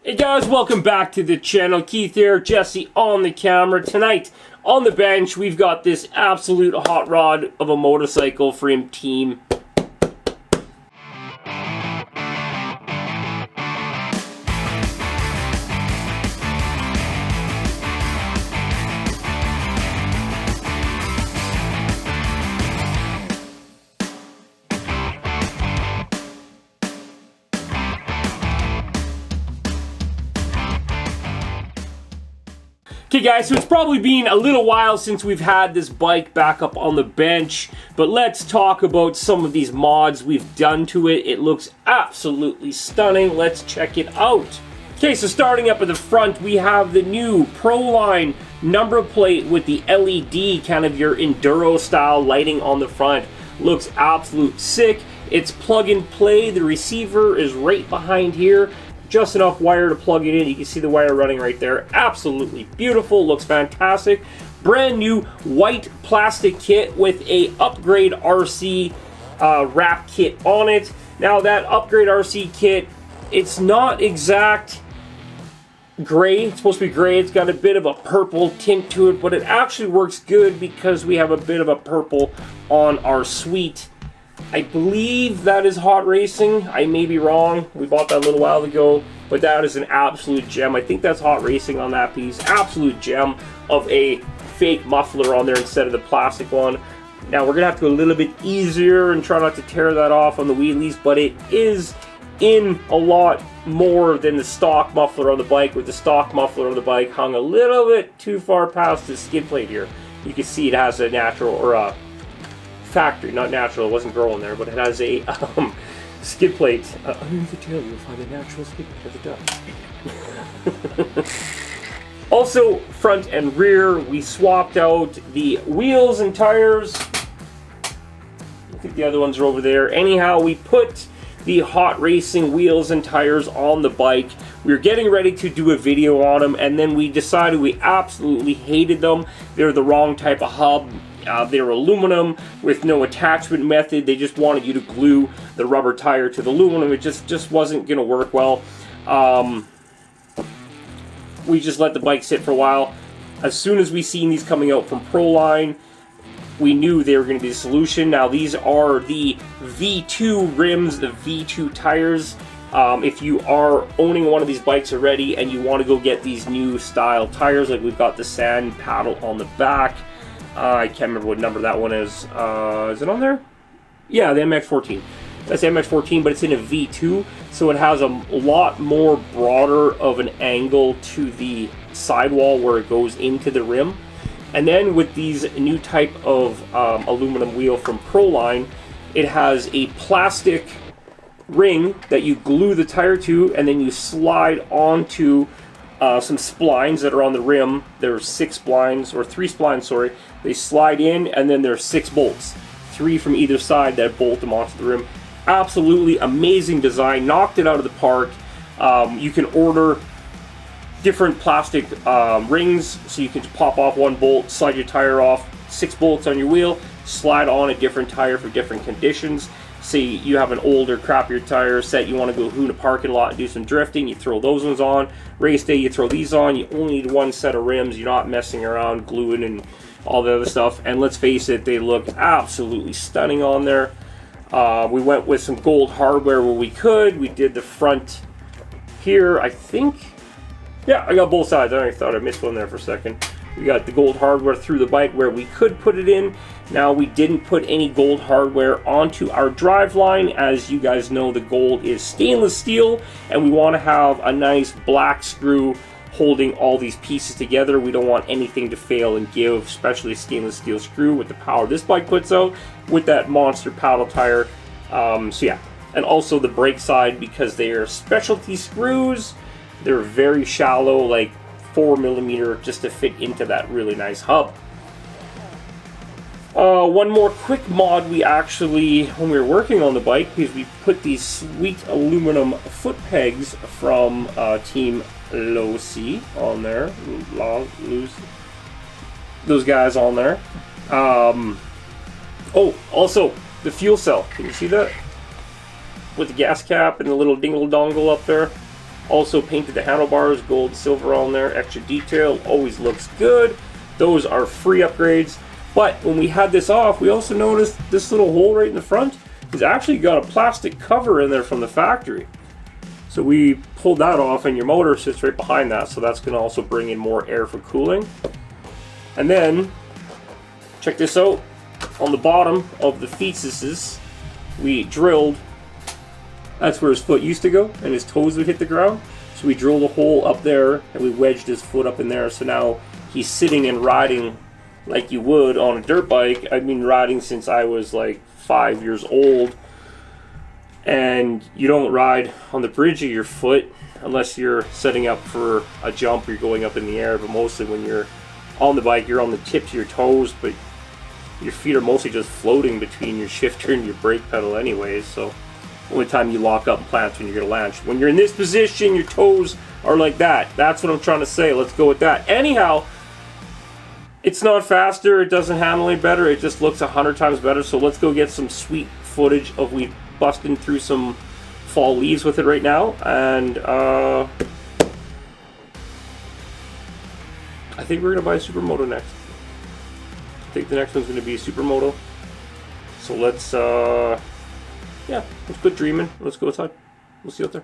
Hey guys, welcome back to the channel. Keith here, Jesse on the camera. Tonight, on the bench, we've got this absolute hot rod of a motorcycle from Team. Okay guys, so it's probably been a little while since we've had this bike back up on the bench, but let's talk about some of these mods we've done to it. It looks absolutely stunning. Let's check it out. Okay, so starting up at the front, we have the new ProLine number plate with the LED, kind of your enduro style lighting on the front. Looks absolute sick. It's plug and play. The receiver is right behind here. Just enough wire to plug it in. You can see the wire running right there. Absolutely beautiful. Looks fantastic. Brand new white plastic kit with a Upgrade RC wrap kit on it. Now that Upgrade RC kit, it's not exact gray. It's supposed to be gray. It's got a bit of a purple tint to it, but it actually works good because we have a bit of a purple on our suite. I believe that is Hot Racing. I may be wrong. We bought that a little while ago, but that is an absolute gem. I think that's Hot Racing on that piece. Absolute gem of a fake muffler on there instead of the plastic one. Now we're gonna have to go a little bit easier and try not to tear that off on the wheelies, but it is in a lot more than the stock muffler on the bike, with the stock muffler on the bike hung a little bit too far past the skid plate here. You can see it has a natural, or a factory, not natural, it wasn't growing there, but it has a skid plate. Underneath the tail you'll find a natural skid plate of the duck. Also, front and rear, we swapped out the wheels and tires. I think the other ones are over there. Anyhow, we put the Hot Racing wheels and tires on the bike. We were getting ready to do a video on them, and then we decided we absolutely hated them. They're the wrong type of hub. They're aluminum with no attachment method. They just wanted you to glue the rubber tire to the aluminum. It just wasn't going to work well. We just let the bike sit for a while. As soon as we seen these coming out from ProLine, we knew they were going to be the solution. Now these are the V2 rims, the V2 tires. If you are owning one of these bikes already and you want to go get these new style tires, like we've got the sand paddle on the back. I can't remember what number that one is. Is it on there? Yeah, the MX-14. That's the MX-14, but it's in a V2, so it has a lot more broader of an angle to the sidewall where it goes into the rim. And then with these new type of aluminum wheel from ProLine, it has a plastic ring that you glue the tire to, and then you slide onto some splines that are on the rim. There's 6 splines, or 3 splines, sorry. They slide in, and then there's 6 bolts, 3 from either side that bolt them onto the rim. Absolutely amazing design. Knocked it out of the park. You can order different plastic rings, so you can just pop off one bolt, slide your tire off, 6 bolts on your wheel, slide on a different tire for different conditions. Say you have an older, crappier tire set, you want to go hoon a parking lot and do some drifting, you throw those ones on. Race day, you throw these on. You only need one set of rims. You're not messing around gluing and all the other stuff. And let's face it, they look absolutely stunning on there. We went with some gold hardware where we could. We did the front here, I think. Yeah, I got both sides. I thought I missed one there for a second. We got the gold hardware through the bike where we could put it in. Now we didn't put any gold hardware onto our driveline. As you guys know, the gold is stainless steel, and we want to have a nice black screw holding all these pieces together. We don't want anything to fail and give, especially a stainless steel screw with the power this bike puts out with that monster paddle tire. So yeah, and also the brake side, because they are specialty screws. They're very shallow, like 4mm, just to fit into that really nice hub. One more quick mod we actually, when we were working on the bike, because we put these sweet aluminum foot pegs from Team LOSI on there. Those guys on there. Oh, also, the fuel cell. Can you see that? With the gas cap and the little dingle dongle up there. Also painted the handlebars, gold, silver on there, extra detail, always looks good. Those are free upgrades. But when we had this off, we also noticed this little hole right in the front has actually got a plastic cover in there from the factory. So we pulled that off, and your motor sits right behind that, so that's going to also bring in more air for cooling. And then, check this out, on the bottom of the fetuses, we drilled, that's where his foot used to go, and his toes would hit the ground. So we drilled a hole up there, and we wedged his foot up in there, so now he's sitting and riding like you would on a dirt bike. I've been riding since I was like 5 years old, and you don't ride on the bridge of your foot unless you're setting up for a jump or you're going up in the air, but mostly when you're on the bike, you're on the tips of your toes, but your feet are mostly just floating between your shifter and your brake pedal anyways, so only time you lock up and plant when you're going to launch. When you're in this position, your toes are like that. That's what I'm trying to say. Let's go with that. Anyhow, it's not faster. It doesn't handle any better. It just looks 100 times better. So let's go get some sweet footage of we busting through some fall leaves with it right now. And I think we're going to buy a Supermoto next. I think the next one's going to be a Supermoto. So let's... yeah, let's quit dreaming. Let's go outside. We'll see you out there.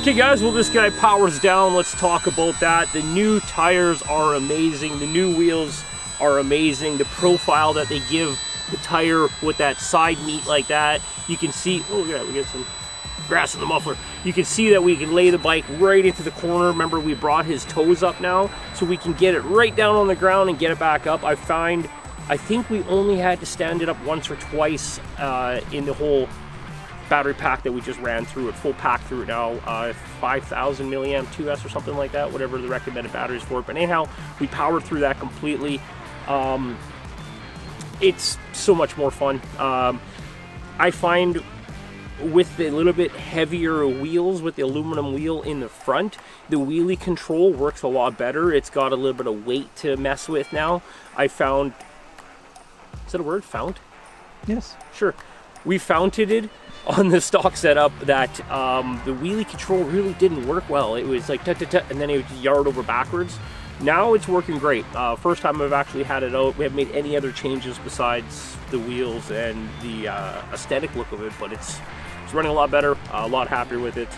Okay guys, well this guy powers down. Let's talk about that. The new tires are amazing. The new wheels are amazing. The profile that they give the tire with that side meat like that, you can see, oh yeah, we get some grass in the muffler. You can see that we can lay the bike right into the corner. Remember, we brought his toes up now, so we can get it right down on the ground and get it back up. I think we only had to stand it up once or twice in the whole battery pack that we just ran through it, full pack through it now, 5,000 milliamp 2S or something like that, whatever the recommended batteries for it. But anyhow, we powered through that completely. It's so much more fun. I find with the little bit heavier wheels, with the aluminum wheel in the front, the wheelie control works a lot better. It's got a little bit of weight to mess with now. I found, is that a word, found? Yes. Sure. We founded it on the stock setup that the wheelie control really didn't work well. It was like and then it would yard over backwards. Now it's working great. First time I've actually had it out. We haven't made any other changes besides the wheels and the aesthetic look of it, but it's running a lot better, a lot happier with it.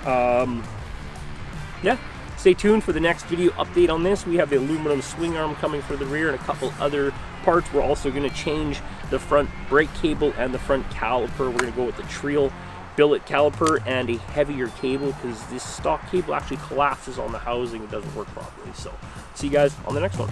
Yeah, stay tuned for the next video update on this. We have the aluminum swing arm coming for the rear and a couple other parts. We're also going to change the front brake cable and the front caliper. We're going to go with the Trio billet caliper and a heavier cable because this stock cable actually collapses on the housing. It doesn't work properly. So see you guys on the next one.